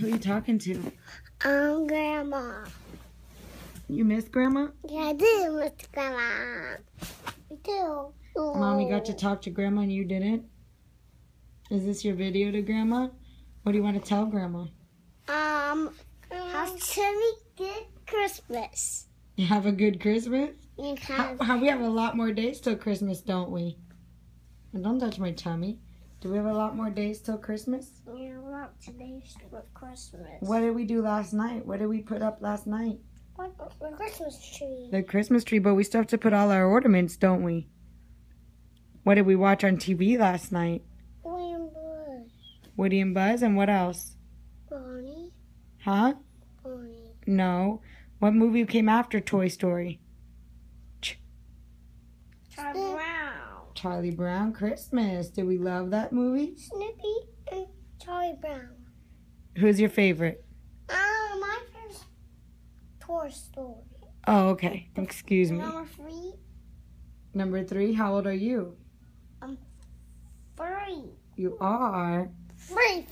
Who are you talking to? Grandma. You miss Grandma? Yeah, I do miss Grandma. Me too. Mommy got to talk to Grandma and you didn't? Is this your video to Grandma? What do you want to tell Grandma? Have Timmy good Christmas. You have a good Christmas? You We have a lot more days till Christmas, don't we? And don't touch my tummy. Do we have a lot more days till Christmas? Yeah, about today's for Christmas. What did we do last night? What did we put up last night? The Christmas tree. The Christmas tree, but we still have to put all our ornaments, don't we? What did we watch on TV last night? Woody and Buzz. Woody and Buzz, and what else? Bonnie. Huh? Bonnie. No. What movie came after Toy Story? Charlie Brown. Charlie Brown Christmas. Did we love that movie? Snoopy and Charlie Brown. Who's your favorite? My favorite Toy Story. Oh, okay. Excuse me. Number 3. Number 3, how old are you? 3. You are? 3.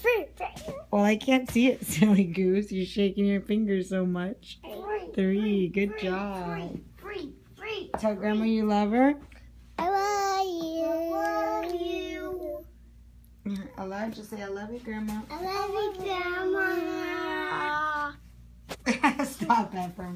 Well, I can't see it, silly goose. You're shaking your fingers so much. 3. Good job. 3. Tell Grandma you love her. I love you. Aloud, just say, I love you, Grandma. I love you, Grandma. Stop that from